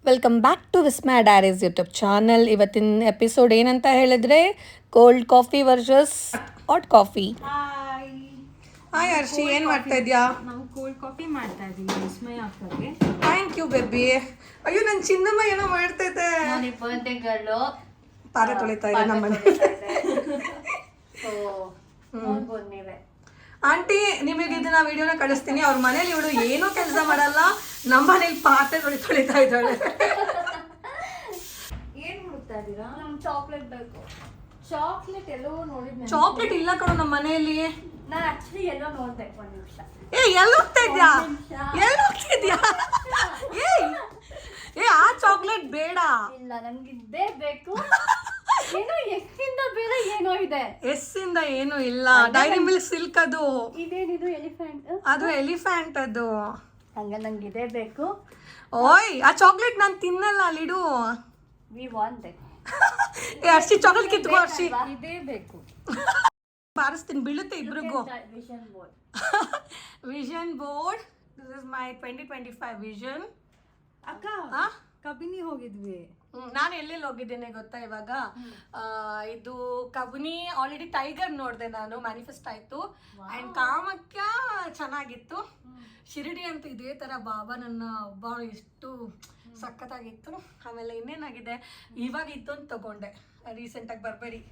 Welcome back to Visma diaries YouTube channel. ಇವತ್ತಿನ episode ಏನಂತ ಹೇಳಿದ್ರೆ cold coffee versus hot coffee. Hi Harshi, ಏನು ಮಾಡ್ತಾ ಇದೆಯಾ? ನಾವು ಕೋಲ್ಡ್ ಕಾಫಿ ಮಾಡ್ತಾ ಇದ್ದೀವಿ ವಿಸ್ಮಯ ಅಕ್ಕಗೆ. Thank you baby. ಅಯ್ಯೋ ನನ್ನ ಚಿನ್ನಮ್ಮ ಏನೋ ಮಾಡ್ತೈತೆ. ನೋಡಿ ಬರ್ತ್ಡೇ ಗರ್ಲು ಪಾತ್ರೆ ತೊಳಿತಾ ಇದೆ ನಮ್ಮ ಮನೆ. ನೋಡ್ಬೋದು ನೀವೇ. ಆಂಟಿ, ನಿಮಗೆ ಇದನ್ನ ವಿಡಿಯೋನ ಕಳಿಸ್ತೀನಿ. ಅವ್ರ ಮನೇಲಿ ಇವಳು ಏನೂ ಕೆಲಸ ಮಾಡಲ್ಲ, ನಮ್ಮ ಮನೇಲಿ ಪಾತ್ರೆ ತೊಳಿತಾ ಇದ್ದಾಳೆ. ಏನ್ ಹುಡುಕ್ತಾ ಇದ್ದೀರಾ? ನಮ್ಗೆ ಚಾಕ್ಲೇಟ್ ಬೇಕು. ಚಾಕ್ಲೇಟ್ ಎಲ್ಲೋ ನೋಡಿದ್ನ. ಚಾಕ್ಲೇಟ್ ಇಲ್ಲ ಕಣೋ ನಮ್ಮ ಮನೆಯಲ್ಲಿ. ನಾನು ಆಕ್ಚುಲಿ ಎಲ್ಲೋ ನೋಡ್ದೆ. ಒಂದು ನಿಮಿಷ. ಎಲ್ಲಿ ಹೋಗ್ತಾ ಇದ್ಯಾ? ಎಲ್ಲಿ ಹೋಗ್ತಿದ್ಯಾ? ಆ ಚಾಕ್ಲೇಟ್ ಬೇಡ. ಇಲ್ಲ, ನನ್ಗೆ ಇದ್ದೇ ಬೇಕು. ಏನೋ ಎಷ್ಟಿಂದ ಬೇರೆ ಏನೋ ಇದೆ. ಎಸ್ಸಿಂದ ಏನು ಇಲ್ಲ. ಡೈರಿ ಮಿಲ್ಕ್ ಸಿಲ್ಕ್ ಅದು. ಇದೇನಿದು? ಎಲಿಫೆಂಟ್. ಅದು ಎಲಿಫೆಂಟ್ ಅದು. ಹಂಗ ನಂಗೆ ಇದೇ ಬೇಕು. ಓಯ್, ಆ ಚಾಕ್ಲೇಟ್ ನಾನು ತಿನ್ನಲ್ಲ, ಅಲ್ಲಿಡು. We want it. Harshi chocolate ಕಿತ್ಕೋ ಹರ್ಷಿ. ಇದೇ ಬೇಕು. ಬಾರಿಸ್ತೀನಿ, ಬೀಳುತ್ತೆ ಇಬ್ರಿಗೂ. Vision board. Vision board. This is my 2025 vision. ಅಕ್ಕ, ಕಬಿನಿ ಹೋಗಿದ್ವಿ. ನಾನು ಎಲ್ಲೆಲ್ಲಿ ಹೋಗಿದ್ದೇನೆ ಗೊತ್ತಾ ಇವಾಗ? ಇದು ಕಬಿನಿ ಆಲ್ರೆಡಿ, ಟೈಗರ್ ನೋಡಿದೆ ನಾನು, ಮ್ಯಾನಿಫೆಸ್ಟ್ ಆಯ್ತು. ಅಂಡ್ ಕಾಮಕ್ಯ ಚೆನ್ನಾಗಿತ್ತು. ಶಿರಡಿ ಅಂತ ಇದೇ ತರ ಬಾಬಾ ನನ್ನ ಒಬ್ಬ ಎಷ್ಟು ಸಖತ್ತಾಗಿತ್ತು. ಆಮೇಲೆ ಇನ್ನೇನಾಗಿದೆ, ಇವಾಗ ಇತ್ತೊಂದು ತಗೊಂಡೆ ರೀಸೆಂಟಾಗಿ, ಬರ್ಬರಿ.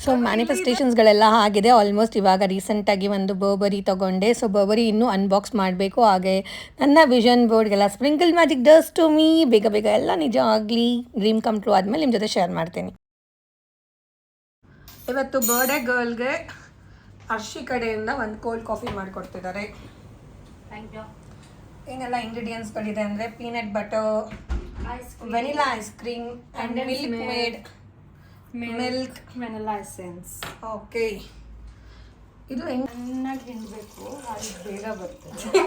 ಸೊ ಮ್ಯಾನಿಫೆಸ್ಟೇಷನ್ಸ್ಗಳೆಲ್ಲ ಆಗಿದೆ ಆಲ್ಮೋಸ್ಟ್. ಇವಾಗ ರೀಸೆಂಟಾಗಿ ಒಂದು ಬರ್ಬರಿ ತೊಗೊಂಡೆ. ಸೊ ಬರ್ಬರಿ ಇನ್ನೂ ಅನ್ಬಾಕ್ಸ್ ಮಾಡಬೇಕು. ಹಾಗೆ ನನ್ನ ವಿಷನ್ ಬೋರ್ಡ್ಗೆಲ್ಲ sprinkle magic dust to me. ಬೇಗ ಬೇಗ ಎಲ್ಲ ನಿಜ ಆಗಲಿ, ಡ್ರೀಮ್ ಕಮ್ ಟ್ರೂ ಆದಮೇಲೆ ನಿಮ್ಮ ಜೊತೆ ಶೇರ್ ಮಾಡ್ತೀನಿ. ಇವತ್ತು ಬರ್ಡೇ ಗರ್ಲ್ಗೆ ಹರ್ಷಿ ಕಡೆಯಿಂದ ಒಂದು ಕೋಲ್ಡ್ ಕಾಫಿ ಮಾಡಿಕೊಡ್ತಿದ್ದಾರೆ. ಏನೆಲ್ಲ ಇಂಗ್ರೀಡಿಯೆಂಟ್ಸ್ಗಳಿದೆ ಅಂದರೆ peanut butter, vanilla ice cream and milk made, milk, vanilla essence. Okay. ಇದು ಚೆನ್ನಾಗಿ ತಿನ್ಬೇಕು, ಅದು ಬೇಗ ಬರ್ತದೆ.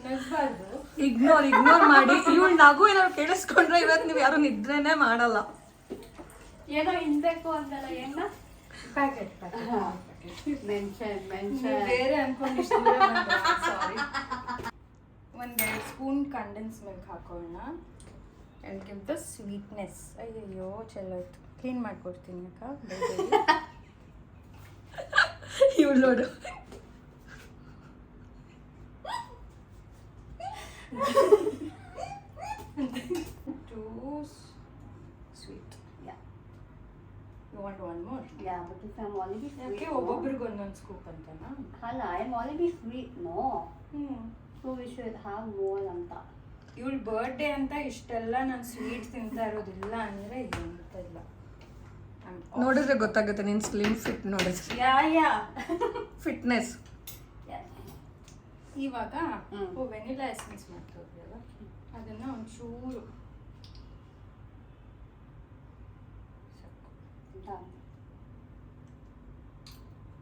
ನಗ್ಬಾರ್ದು. ಇಗ್ನೋರ್ ಮಾಡಿ. ಇವಳು ನಗು ಏನಾದ್ರು ಕೇಳಿಸ್ಕೊಂಡ್ರೆ ಇವತ್ತು ನೀವು ಯಾರು ನಿದ್ರೆನೇ ಮಾಡಲ್ಲ. ಏನೋ ಇನ್ಬೇಕು ಅಂತಲ್ಲ, ಏನ ಪ್ಯಾಕೆಟ್ ಮೆನ್ಷನ್ ಬೇರೆ ಅನ್ಕೊಂಡಿಷ್ಟು. ಸಾರಿ. ಒಂದು ಸ್ಪೂನ್ ಕಂಡೆನ್ಸ್ ಮಿಲ್ಕ್ ಹಾಕೋಣ. And give the sweetness. ಅಯ್ಯಯ್ಯೋ ಚಲೋ ಇತ್ತು. ಕ್ಲೀನ್ ಮಾಡ್ಕೊಡ್ತೀನಿ ಅಕ್ಕ. ಇವಳು ನೋಡು. Too sweet. Yeah. You want one more? Yeah, but if I'm already sweet, ಯಾಕೆ ಒಬ್ಬೊಬ್ರಿಗೆ ಒಂದೊಂದು ಸ್ಕೂಪ್ ಅಂತನಾ? Hala, I'm already sweet, no. So we should have more anta. ಇವಳು ಬರ್ಡೇ ಅಂತ ಇಷ್ಟೆಲ್ಲ ನಾನು ಸ್ವೀಟ್ ತಿಂತಾ ಇರೋದಿಲ್ಲ ಅಂದ್ರೆ ಎಂತ ಇಲ್ಲ. ನೋಡಿದ್ರೆ ಗೊತ್ತಾಗುತ್ತೆ ನಿನ್ ಸ್ಲಿಮ್ ಫಿಟ್ ನೋಡಿದ್ರೆ. ಯಾ ಫಿಟ್ನೆಸ್. ಇವಾಗ ವೆನಿಲಾ ಎಸೆನ್ಸ್ ಮಾಡ್ತಿದ್ವಲ್ಲ, ಅದನ್ನ ಒಂಚೂರು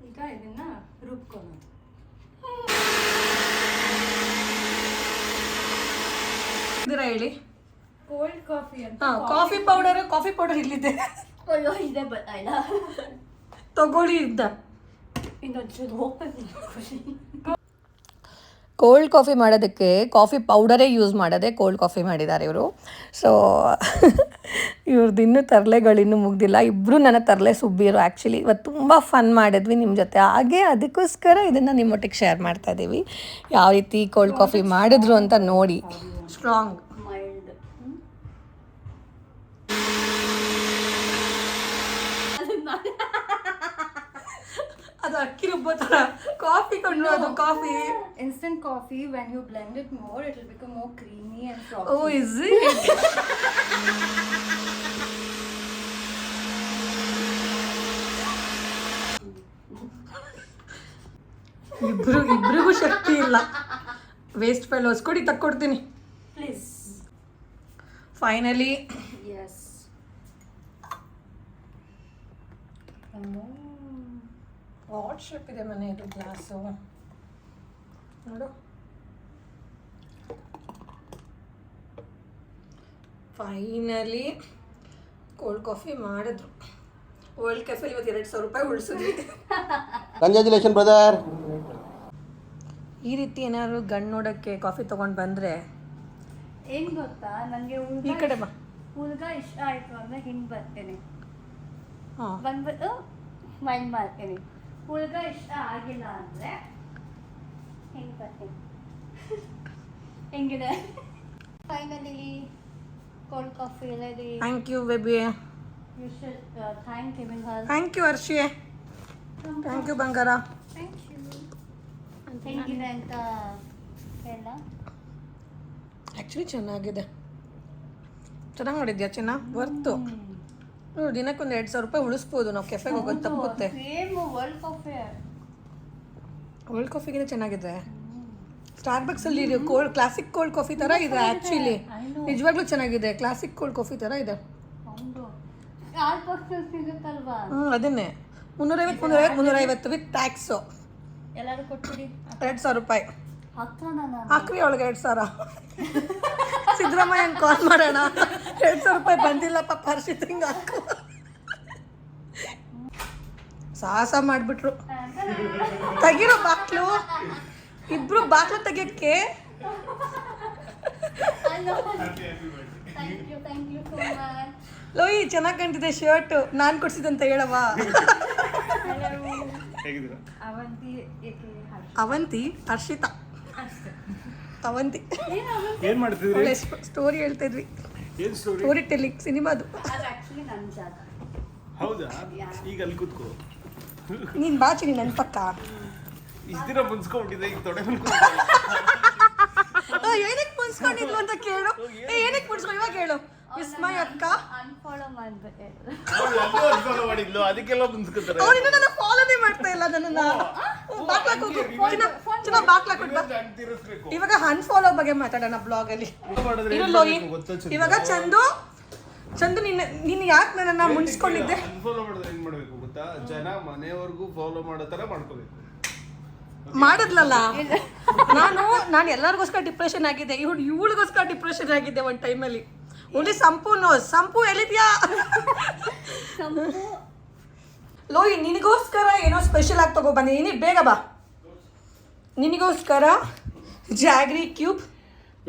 ಈಗ ಇದನ್ನ ರುಬ್ಕೊಳ್ಳೋದು. ಹೇಳಿ. ಕೋಲ್ಡ್ ಕಾಫಿ ಅಂತ. ಕಾಫಿ ಪೌಡರ್ ಇಲ್ಲಿದೆ, ಅಯ್ಯೋ ಇದೆ ಬತ್ತಾಯಿಲ್ಲ. ತಗೊಳ್ಳಿ ಇದ್ದ. ಇನ್ನೊಂಚೂರು ಓಪನ್ ಖುಷಿ. ಕೋಲ್ಡ್ ಕಾಫಿ ಮಾಡೋದಕ್ಕೆ ಕಾಫಿ ಪೌಡರೇ ಯೂಸ್ ಮಾಡೋದೆ ಕೋಲ್ಡ್ ಕಾಫಿ ಮಾಡಿದ್ದಾರೆ ಇವರು. ಸೊ ಇವ್ರದ್ದು ಇನ್ನೂ ತರಲೆಗಳಿನ್ನೂ ಮುಗ್ದಿಲ್ಲ. ಇಬ್ಬರು ನನ್ನ ತರಲೆ ಸುಬ್ಬಿರು. ಆ್ಯಕ್ಚುಲಿ ಇವತ್ತು ತುಂಬ ಫನ್ ಮಾಡಿದ್ವಿ ನಿಮ್ಮ ಜೊತೆ. ಹಾಗೆ ಅದಕ್ಕೋಸ್ಕರ ಇದನ್ನು ನಿಮ್ಮೊಟ್ಟಿಗೆ ಶೇರ್ ಮಾಡ್ತಾ ಇದ್ದೀವಿ. ಯಾವ ರೀತಿ ಕೋಲ್ಡ್ ಕಾಫಿ ಮಾಡಿದ್ರು ಅಂತ ನೋಡಿ. ಸ್ಟ್ರಾಂಗ್. ಮೈಲ್ಡ್. ಅದು ಅಕ್ಕಿ ರುಬ್ಬೋ ಥರ ಕಾಫಿ ಕೊಂಡು. ಅದು coffee Instant coffee, when you blend it more, it will become more creamy and frothy. Oh is it? ಇಬ್ರಿಗೂ ಶಕ್ತಿ ಇಲ್ಲ. Waste fellows. ಕೊಡಿ, ತಕ್ಕೊಡ್ತೀನಿ. Please. Finally Yes. What shape ಇದೆ ಮನೆಯದು ಗ್ಲಾಸು ನೋಡು. ಫೈನಲಿ ಕೋಲ್ಡ್ ಕಾಫಿ ಮಾಡಿದ್ರು. ವರ್ಲ್ಡ್ ಕೆಫೆಲಿ ಇವತ್ತು 2,000 ರೂಪಾಯಿ ಉಳಿಸಿದ್ವಿ. Congratulation brother. ಈ ರೀತಿ ಏನಾದ್ರು ಗಂಡು ನೋಡೋಕ್ಕೆ ಕಾಫಿ ತೊಗೊಂಡು ಬಂದರೆ ಏನ್ ಗೊತ್ತಾ, ನನಗೆ ಈ ಕಡೆ ಬಾ. ಹುಲ್ಗ ಇಷ್ಟ ಆಯ್ತು ಅಂದ್ರೆ ಹಿಂಗ್ ಬರ್ತೇನೆ, ಹಾಂ ಬಂದ್ಬಿಟ್ಟು ಮೈಂಡ್ ಮಾಡ್ತೀನಿ. ಹುಲ್ಗ ಇಷ್ಟ ಆಗಿಲ್ಲ ಅಂದ್ರೆ ಹಿಂಗ್ ಬರ್ತೀನಿ. ಹೆಂಗಿದೆ? Finally cold coffee ready. Thank you baby. You should thank giving her. Thank you Harshi. Thank you ಬಂಗಾರ. Thank you. ಹೆಂಗಿದೆ ಅಂತ ಹೇಳ. ಆ್ಯಕ್ಚುಲಿ ಚೆನ್ನಾಗಿದೆ, ಚೆನ್ನಾಗಿ ಮಾಡಿದ್ಯಾ ಚಿನ್ನ, ವರ್ತು. ದಿನಕ್ಕೊಂದು 2,000 ರೂಪಾಯಿ ಉಳಿಸ್ಬೋದು ನಾವು ಕೆಫೆಗೆ ಹೋಗೋದು ತಪ್ಪುತ್ತೆ. Same world coffee. ಕೋಲ್ಡ್ ಕಾಫಿಗಿಂತ ಚೆನ್ನಾಗಿದೆ. ಸ್ಟಾರ್ಬಕ್ಸಲ್ಲಿ ಕೋಲ್ಡ್ ಕ್ಲಾಸಿಕ್ ಕೋಲ್ಡ್ ಕಾಫಿ ಥರ ಇದೆ ಆ್ಯಕ್ಚುಲಿ, ನಿಜವಾಗ್ಲೂ ಚೆನ್ನಾಗಿದೆ. ಕ್ಲಾಸಿಕ್ ಕೋಲ್ಡ್ ಕಾಫಿ ಥರ ಇದೆ. ಹೌದು, ಯಾರು ಪಕ್ಷ ಸಿಗುತ್ತಲ್ವಾ? ಅದನ್ನೇ 350 ವಿತ್ ಟ್ಯಾಕ್ಸು. ಎಲ್ಲರೂ ಕೊಟ್ಬಿಡಿ. 2,000 ರೂಪಾಯಿ ಹಾಕ್ತಾನ ನಾನು. ಹಾಕ್ರಿ ಅವಳಿಗೆ 2,000. ಸಿದ್ದರಾಮಯ್ಯಂಗೆ ಕಾಲ್ ಮಾಡೋಣ. 2,000 ರೂಪಾಯಿ ಬಂದಿಲ್ಲ ಪಾಪ ಹರ್ಷಿತ್, ಹಿಂಗೆ ಹಾಕು. ಸಾಹಸ ಮಾಡಿಬಿಟ್ರು. ತೆಗಿರೋ ಬಾಕ್ಲು, ಇಬ್ರು ಬಾಕ್ಲು ತೆಗಿಯಕ್ಕೆ. Thank you so much. ಲೋಯಿ ಚೆನ್ನಾಗಿ ಕಾಣ್ತಿದೆ ಶರ್ಟ್, ನಾನು ಕೊಡ್ಸಿದಂತ ಹೇಳವ. ಅವಂತಿ ಏಕೆ ಅವಂತಿ, ಹರ್ಷಿತಾ, ಅವಂತಿ. ಏನ್ ಮಾಡ್ತಿದ್ರಿ? ಒಳ್ಳೆ ಸ್ಟೋರಿ ಹೇಳ್ತಾ ಇದ್ವಿ. ಏನ್ ಸ್ಟೋರಿ? Story telling ಸಿನಿಮಾದು. ಅದು ಆ್ಯಕ್ಚುಲಿ ನನ್ನ ಜಾಗ. ಹೌದಾ? ಈಗ ಅಲ್ಲಿ ಕೂತ್ಕೋ. ನೀನು ಬಾಚಿನಿ ನನ್ನ ಪಕ್ಕ. ಇಷ್ಟ ದಿನ ಮುನ್ಸ್ಕೊಂಡ್ಬಿಟ್ಟಿದೆ, ಈಗ ತೊಡೆ ಏನಕ್ಕೆ ಮುನ್ಸ್ಕೊಂಡಿದ್ಲು ಅಂತ ಕೇಳು. ಏನಕ್ಕೆ ಮುನ್ಸ್ಕೊಂಡು ಇವಾಗ ಹೇಳು. ವಿಸ್ಮಯ ಅಕ್ಕ ಅನ್ಫಾಲೋ ಮಾಡ್ಬಿಟ್ಟೆ. ಫಾಲೋ ಮಾಡಿದ್ಲು, ಅದಕ್ಕೆಲ್ಲ ಮುನ್ಸ್ಕೊತಾರೆ. ಅವನಿನ್ನ ನನ್ನ ಫಾಲೋನೇ ಮಾಡ್ತಾ ಇಲ್ಲ ನನ್ನನ್ನ. ಬಾಕ್ಲಾಕ್ ಹೋಗು, ಚಿನ್ನ ಬಾಕ್ಲಾಕ್ ಕೊಡ್ಬಾ. ಇವಾಗ ಅನ್ಫಾಲೋ ಬಗ್ಗೆ ಮಾತಾಡೋಣ ಬ್ಲಾಗ್ ಅಲ್ಲಿ. ಇರು ಲೋಯಿ, ಇವಾಗ ಚಂದು ನಿನ್ನ ಯಾಕೆ ನನ್ನನ್ನ ಮುನ್ಸ್ಕೊಂಡಿದ್ದೆ? ಅನ್ಫಾಲೋ ಮಾಡಿದ್ರೆ ಏನ್ ಮಾಡ್ಬೇಕು ಗೊತ್ತಾ? ಜನ ಮನೆಯವರೆಗೂ ಫಾಲೋ ಮಾಡೋ ತರ ಮಾಡ್ಕೋಬೇಕು. ಮಾಡಿದ್ಲಲ್ಲ, ನಾನು ಎಲ್ಲರಿಗೋಸ್ಕರ ಡಿಪ್ರೆಷನ್ ಆಗಿದೆ. ಇವಳಿಗೋಸ್ಕರ ಡಿಪ್ರೆಷನ್ ಆಗಿದ್ದೆ ಒಂದು ಟೈಮಲ್ಲಿ. ಓನ್ಲಿ ಸಂಪು ಎಲ್ಲಿದ್ಯಾ? ಲೋಯಿ ನಿನಗೋಸ್ಕರ ಏನೋ ಸ್ಪೆಷಲ್ ಆಗಿ ತಗೊಬಂದಿದ್ದೀನಿ, ಬೇಗ ಬಾ. ನಿನಗೋಸ್ಕರ jaggery cube.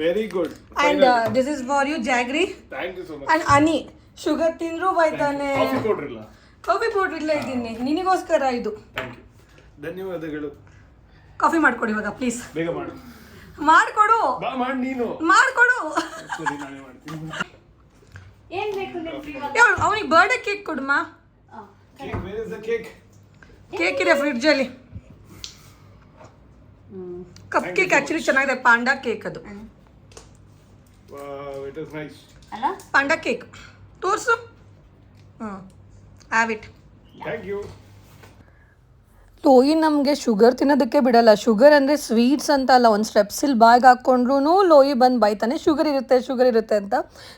Very good. And this is for you jaggery. Thank you so much. And honey sugar ತಿಂದ್ರು ಬೈತಾನೆ. ಕಾಫಿ ಕೊಡ್ರಿಲ್ಲ? ಕಾಫಿ ಪೌಡ್ರ್ ಇಲ್ಲ ಇದ್ದೀನಿ, ನಿನಗೋಸ್ಕರ ಇದು. ಥ್ಯಾಂಕ್ ಯು, ಧನ್ಯವಾದಗಳು. ಕಾಫಿ ಮಾಡ್ಕೊಡು ಇವಾಗ ಪ್ಲೀಸ್. ಬೇಗ ಮಾಡು. ಮಾಡ್ಕೊಡು, ಬಾ ಮಾಡಿ ನೀನು. ಮಾಡ್ಕೊಡು. ಸರಿ, ನಾನೇ ಮಾಡ್ತೀನಿ. ಏನ್ ಬೇಕು ನಿಮ್ಗೆ ಇವಾಗ? ಅವನಿಗೆ ಬರ್ಡೇ ಕೇಕ್ ಕೊಡಮ್ಮ. Cake, where is the cake? Cake ಇದೆ ಫ್ರಿಡ್ಜಲ್ಲಿ. ಕಪ್ ಕೇಕ್ ಆಕ್ಚುಲಿ ಚೆನ್ನಾಗಿದೆ, ಪಾಂಡಾ ಕೇಕ್ ಅದು. Wow, it is nice. ಅಲ್ಲ ಪಾಂಡಾ ಕೇಕ್ ತೋರಿಸು. Have it. Thank you. ಲೋಯಿ ನಮಗೆ ಶುಗರ್ ತಿನ್ನೋದಕ್ಕೆ ಬಿಡಲ್ಲ. ಶುಗರ್ ಅಂದರೆ ಸ್ವೀಟ್ಸ್ ಅಂತ ಅಲ್ಲ, ಒಂದು ಸ್ಟೆಪ್ಸಿಲ್ ಬಾಯ್ಗೆ ಹಾಕ್ಕೊಂಡ್ರೂ ಲೋಯಿ ಬಂದು ಬೈತಾನೆ ಶುಗರ್ ಇರುತ್ತೆ ಅಂತ.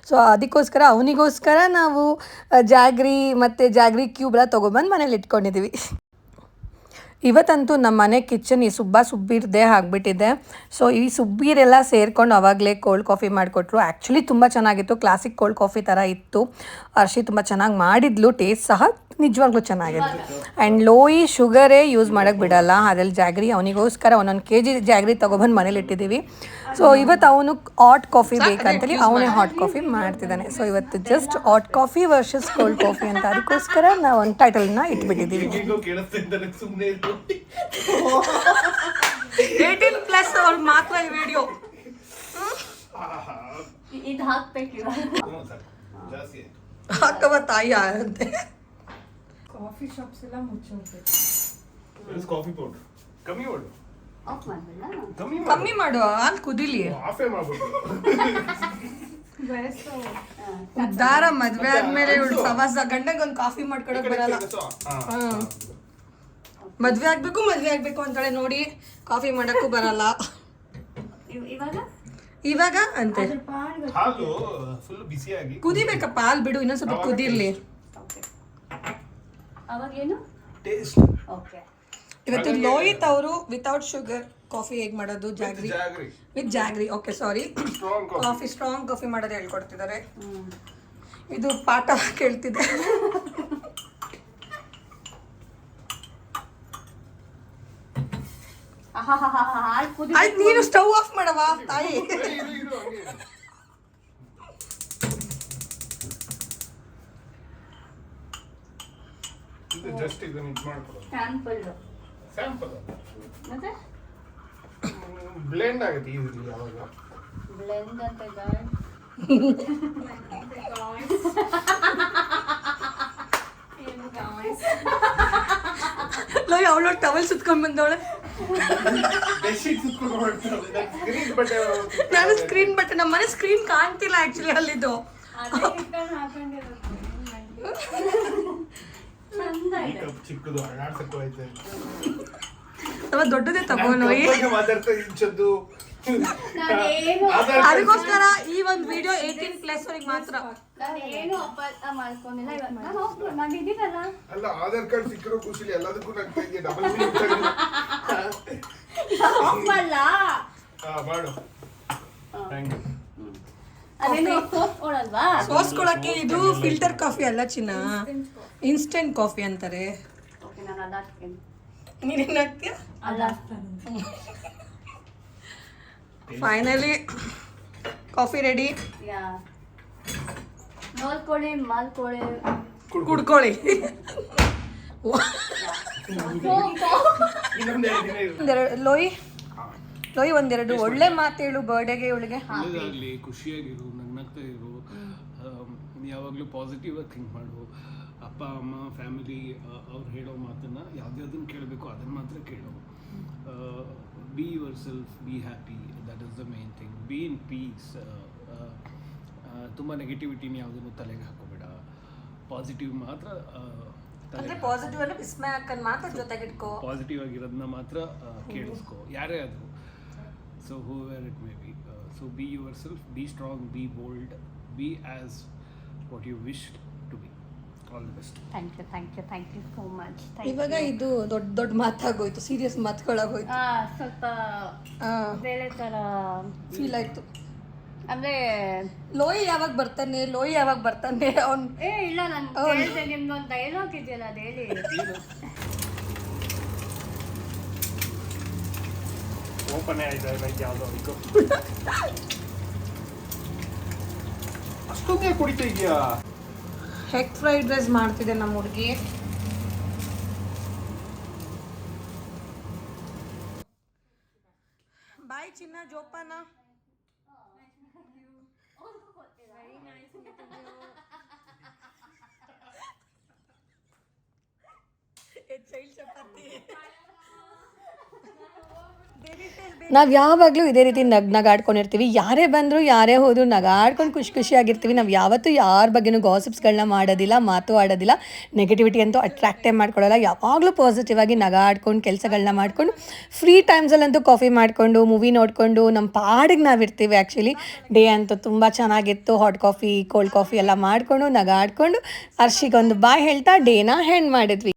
ಸೊ ಅದಕ್ಕೋಸ್ಕರ ಅವನಿಗೋಸ್ಕರ ನಾವು ಜಾಗ್ರಿ ಮತ್ತು ಜಾಗ್ರಿ ಕ್ಯೂಬ್ ಎಲ್ಲ ತೊಗೊಬಂದು ಮನೇಲಿ ಇಟ್ಕೊಂಡಿದ್ದೀವಿ. ಇವತ್ತಂತೂ ನಮ್ಮ ಮನೆ ಕಿಚನ್ ಈ ಸುಬ್ಬಿರದೇ ಆಗಿಬಿಟ್ಟಿದೆ. ಸೊ ಈ ಸುಬ್ಬೀರೆಲ್ಲ ಸೇರ್ಕೊಂಡು ಆವಾಗಲೇ ಕೋಲ್ಡ್ ಕಾಫಿ ಮಾಡಿಕೊಟ್ರು. ಆ್ಯಕ್ಚುಲಿ ತುಂಬ ಚೆನ್ನಾಗಿತ್ತು, ಕ್ಲಾಸಿಕ್ ಕೋಲ್ಡ್ ಕಾಫಿ ಥರ ಇತ್ತು. ಹರ್ಷಿ ತುಂಬ ಚೆನ್ನಾಗಿ ಮಾಡಿದ್ಲು, ಟೇಸ್ಟ್ ಸಹ ನಿಜವಾಗ್ಲೂ ಚೆನ್ನಾಗಿತ್ತು. ಆ್ಯಂಡ್ ಲೋಯಿ ಶುಗರೇ ಯೂಸ್ ಮಾಡೋಕ್ಕೆ ಬಿಡಲ್ಲ, ಅದ್ರಲ್ಲಿ ಜಾಗ್ರಿ ಅವನಿಗೋಸ್ಕರ 1 kg ಜಾಗ್ರಿ ತೊಗೊಬಂದು ಮನೇಲಿ ಇಟ್ಟಿದ್ದೀವಿ. ಸೊ ಇವತ್ತು ಅವನು ಹಾಟ್ ಕಾಫಿ ಬೇಕಂತೇಳಿ ಅವನೇ ಹಾಟ್ ಕಾಫಿ ಮಾಡ್ತಿದ್ದಾನೆ. ಸೊ ಇವತ್ತು just hot coffee versus cold coffee ಅಂತ, ಅದಕ್ಕೋಸ್ಕರ ನಾವು ಒಂದು ಟೈಟಲ್ನ ಇಟ್ಬಿಟ್ಟಿದ್ದೀವಿ. 18+ ಅವ್ರು ಮಾತ್ರ ಈ ವಿಡಿಯೋ ಇದು ಹಾಕ್ಬೇಕು ಇವಾಗ. ಜಾಸ್ತಿ ಹಾಕವ ತಾಯಿ ಅಂತೆ. ಕಾಫಿ ಶಾಪ್ಸ್ ಎಲ್ಲ ಮುಚ್ಚೋಗ್ಬೇಕು. ಕಾಫಿ ಪೌಡರ್ ಕಮ್ಮಿ ಮಾಡು. ಆಫ್ ಮಾಡ್ಬೇಡ. ಕಮ್ಮಿ ಮಾಡು, ಹಾಲು ಕುದಿಲಿ. ಆಫೇ ಮಾಡ್ಬಿಟ್ಟು. ವಯಸ್ಸು ಉದ್ದಾರ ಮದ್ವೆ ಆದ್ಮೇಲೆ ಇವಳು ಸವಾಸ ಗಂಡಗೊಂದು ಕಾಫಿ ಮಾಡ್ಕೊಡಕ್ ಬರಲ್ಲ. ಮದ್ವೆ ಆಗ್ಬೇಕು ಅಂತಾಳೆ ನೋಡಿ, ಕಾಫಿ ಮಾಡಕ್ಕೂ ಬರಲ್ಲ. ಇವಾಗ ಅಂತೆ ಹಾಲು ಫುಲ್ ಬಿಸಿಯಾಗಿ ಕುದಿಬೇಕಪ್ಪ, ಹಾಲು ಬಿಡು ಇನ್ನೊಂದ್ ಸ್ವಲ್ಪ ಕುದಿರ್ಲಿ. ಅವಾಗೇನು ಟೇಸ್ಟ್. ಓಕೆ. ಇವತ್ತು ಲೋಹಿತ್ ಅವರು ವಿತೌಟ್ ಶುಗರ್ ಕಾಫಿ ಹೇಗೆ ಮಾಡೋದು, jaggery with jaggery, okay sorry, strong coffee ಮಾಡೋದು ಹೇಳ್ಕೊಡ್ತಿದ್ದಾರೆ. ಇದು ಪಾಠ ಕೇಳ್ತಿದೆ. ಹಾಲು ಕುದಿ. ಆಯ್ತು ನೀನು ಸ್ಟವ್ ಆಫ್ ಮಾಡವಾ ತಾಯಿ. ಜಸ್ಟ್ ಇದನ್ನ ಇದು ಮಾಡ್ಕೊಳ್ಳೋದು ಸ್ಯಾಂಪಲ್ ಸ್ಯಾಂಪಲ್ ಮತ್ತೆ ಬ್ಲೆಂಡ್ ಆಗುತ್ತೆ ಈಸಿಲಿ ಯಾವಾಗ ಬ್ಲೆಂಡ್ ಅಂತ ಅವಳು ಟವಲ್ ಸುತ್ಕೊಂಡ್ ಬಂದವಳೆ. ಬೆಡ್ಶೀಟ್ ಸುತ್ಕೊಂಡು ಹೊರಡ್ತಾರೆ ಸ್ಕ್ರೀನ್ ಬಟ್ಟೆ ನಾನು ಸ್ಕ್ರೀನ್ ಬಟ್ಟೆ ನಮ್ಮ ಮನೆ ಸ್ಕ್ರೀನ್ ಕಾಣ್ತಿಲ್ಲ ಆಕ್ಚುಲಿ ಅಲ್ಲಿದ್ದು. ಮೇಕಪ್ ಚಿಕ್ಕದು ಅಳ್ಳಾಡ್ಸಕ್ಕೂ ಐತೆ ನಮ್ಮ ದೊಡ್ಡದೇ ತಗೊಂಡು ಮಾತಾಡ್ತಾ ಇಂಚದ್ದು ನಾನೇನು ಅದಕ್ಕೋಸ್ಕರ ಈ ಒಂದು ವಿಡಿಯೋ 18+ ಅವ್ರಿಗೆ ಮಾತ್ರ. ನಾನೇನು ಅಪಾರ್ಥ ಮಾಡ್ಕೊಂಡಿಲ್ಲ. ಇವತ್ತು ನಾನು ಹೋಗ್ಬೋದು, ನಾನು ಇದೀನಲ್ಲ. ಅಲ್ಲ ಆಧಾರ್ ಕಾರ್ಡ್ ಸಿಕ್ಕಿರೋ ಖುಷಿಲಿ ಎಲ್ಲದಕ್ಕೂ ನಗ್ತಾ ಇದೆಯಾ ಡಬಲ್ ಹೋಗ್ಬಲ್ಲ. ಮಾಡು ಥ್ಯಾಂಕ್ ಯು ಅದೇನು ಸೋಸ್ಕೊಳಲ್ವಾ? ಸೋಸ್ಕೊಳಕ್ಕೆ ಇದು ಫಿಲ್ಟರ್ ಕಾಫಿ ಅಲ್ಲ ಚಿನ್ನ, ಇನ್ಸ್ಟೆಂಟ್ ಕಾಫಿ ಅಂತಾರೆ. ಓಕೆ, ನಾನು ಅಲ್ಲ ಹಾಕ್ತೀನಿ. ನೀನೇನು ಹಾಕ್ತೀಯ? ಅಲ್ಲ ಫೈನಲಿ ಕಾಫಿ ರೆಡಿ. ಯಾ ನೋಡ್ಕೊಳ್ಳಿ, ಮಾಲ್ಕೊಳ್ಳಿ. ಕುಡ್ಕೊಳ್ಳಿ. ಇನ್ನೊಂದು 2 ದಿನ ಇರು ಲೋಯಿ ಒಂದೆರಡು ಒಳ್ಳೆ ಮಾತೇಳು ಬರ್ಡೇಗೆ ಇವಳಿಗೆ. ಒಳ್ಳೆದಾಗಲಿ, ಖುಷಿಯಾಗಿರು, ನಗ್ನಗ್ತಾ ಇರು, ಯಾವಾಗಲೂ ಪಾಸಿಟಿವ್ ಆಗಿ ಥಿಂಕ್ ಮಾಡು. ಅಪ್ಪ ಅಮ್ಮ ಫ್ಯಾಮಿಲಿ ಅವ್ರು ಹೇಳೋ ಮಾತನ್ನು ಯಾವುದ್ಯಾವ್ದನ್ನು ಕೇಳಬೇಕು ಅದನ್ನು ಮಾತ್ರ ಕೇಳು. B yourself, be happy, that is the main thing. B in peace. ತುಂಬ ನೆಗೆಟಿವಿಟಿನ ಯಾವುದನ್ನು ತಲೆಗೆ ಹಾಕೋಬೇಡ, ಪಾಸಿಟಿವ್ ಮಾತ್ರ ಅಂದ್ರೆ ಪಾಸಿಟಿವ್ ಅನ್ನು ವಿಸ್ಮಯ ಹಾಕನ್ ಮಾತ್ರ ಜೊತೆಗಿಟ್ಕೋ. ಪಾಸಿಟಿವ್ ಆಗಿರೋದನ್ನ ಮಾತ್ರ ಕೇಳಿಸ್ಕೊ, ಯಾರೇ ಆದರೂ. So however it may be. So be yourself, be strong, be bold, be as what you wish to be. All the best. Thank you so much. ಇವಾಗ ಇದು ದೊಡ್ಡ ದೊಡ್ಡ ಮಾತಾಗೋಯ್ತು, ಸೀರಿಯಸ್ ಮಾತುಗಳಾಗೋಯ್ತು. ಸ್ವಲ್ಪ ಬೇರೆ ಥರ ಫೀಲ್ ಆಯ್ತು. ಅಂದ್ರೆ ಲೋಯಿ ಯಾವಾಗ ಬರ್ತಾನೆ ಅವ್ನು. ಇಲ್ಲ, ನಾನು ಕೇಳಿದೆ ನಿಮ್ದೊಂದು ಡೈಲಾಗ್ ಇದೆಯಲ್ಲ, ಅದು ಹೇಳಿ. ಓಪನ್ ಆಯ್ತಾ ಯಾವುದೋ ಇದು ಅಷ್ಟೊಂದೇ ಕುಡಿತಾ ಇದೆಯಾ? ಹೆಗ್ ಫ್ರೈಡ್ ರೈಸ್ ಮಾಡ್ತಿದೆ ನಮ್ಮ ಹುಡುಗಿ. ಬಾಯ್ ಚಿನ್ನ, ಜೋಪಾನ. ನಾವು ಯಾವಾಗಲೂ ಇದೇ ರೀತಿ ನಗಾಡ್ಕೊಂಡಿರ್ತೀವಿ. ಯಾರೇ ಬಂದರೂ ಯಾರೇ ಹೋದರೂ ನಗಾಡ್ಕೊಂಡು ಖುಷಿಯಾಗಿರ್ತೀವಿ. ನಾವು ಯಾವತ್ತೂ ಯಾರ ಬಗ್ಗೆನೂ ಗಾಸಿಪ್ಸ್ಗಳನ್ನ ಮಾಡೋದಿಲ್ಲ, ಮಾತು ಆಡೋದಿಲ್ಲ. ನೆಗೆಟಿವಿಟಿ ಅಂತೂ ಅಟ್ರಾಕ್ಟೇ ಮಾಡ್ಕೊಳ್ಳೋಲ್ಲ. ಯಾವಾಗಲೂ ಪಾಸಿಟಿವ್ ಆಗಿ ನಗಾಡ್ಕೊಂಡು ಕೆಲಸಗಳನ್ನ ಮಾಡಿಕೊಂಡು ಫ್ರೀ ಟೈಮ್ಸಲ್ಲಂತೂ ಕಾಫಿ ಮಾಡಿಕೊಂಡು ಮೂವಿ ನೋಡಿಕೊಂಡು ನಮ್ಮ ಪಾಡಿಗೆ ನಾವಿರ್ತೀವಿ. ಆ್ಯಕ್ಚುಲಿ ಡೇ ಅಂತೂ ತುಂಬ ಚೆನ್ನಾಗಿತ್ತು. ಹಾಟ್ ಕಾಫಿ, ಕೋಲ್ಡ್ ಕಾಫಿ ಎಲ್ಲ ಮಾಡಿಕೊಂಡು ನಗಾಡ್ಕೊಂಡು ಅರ್ಷಿಗೊಂದು ಬಾಯ್ ಹೇಳ್ತಾ ಡೇನ ಹೆಣ್ಣು ಮಾಡಿದ್ವಿ.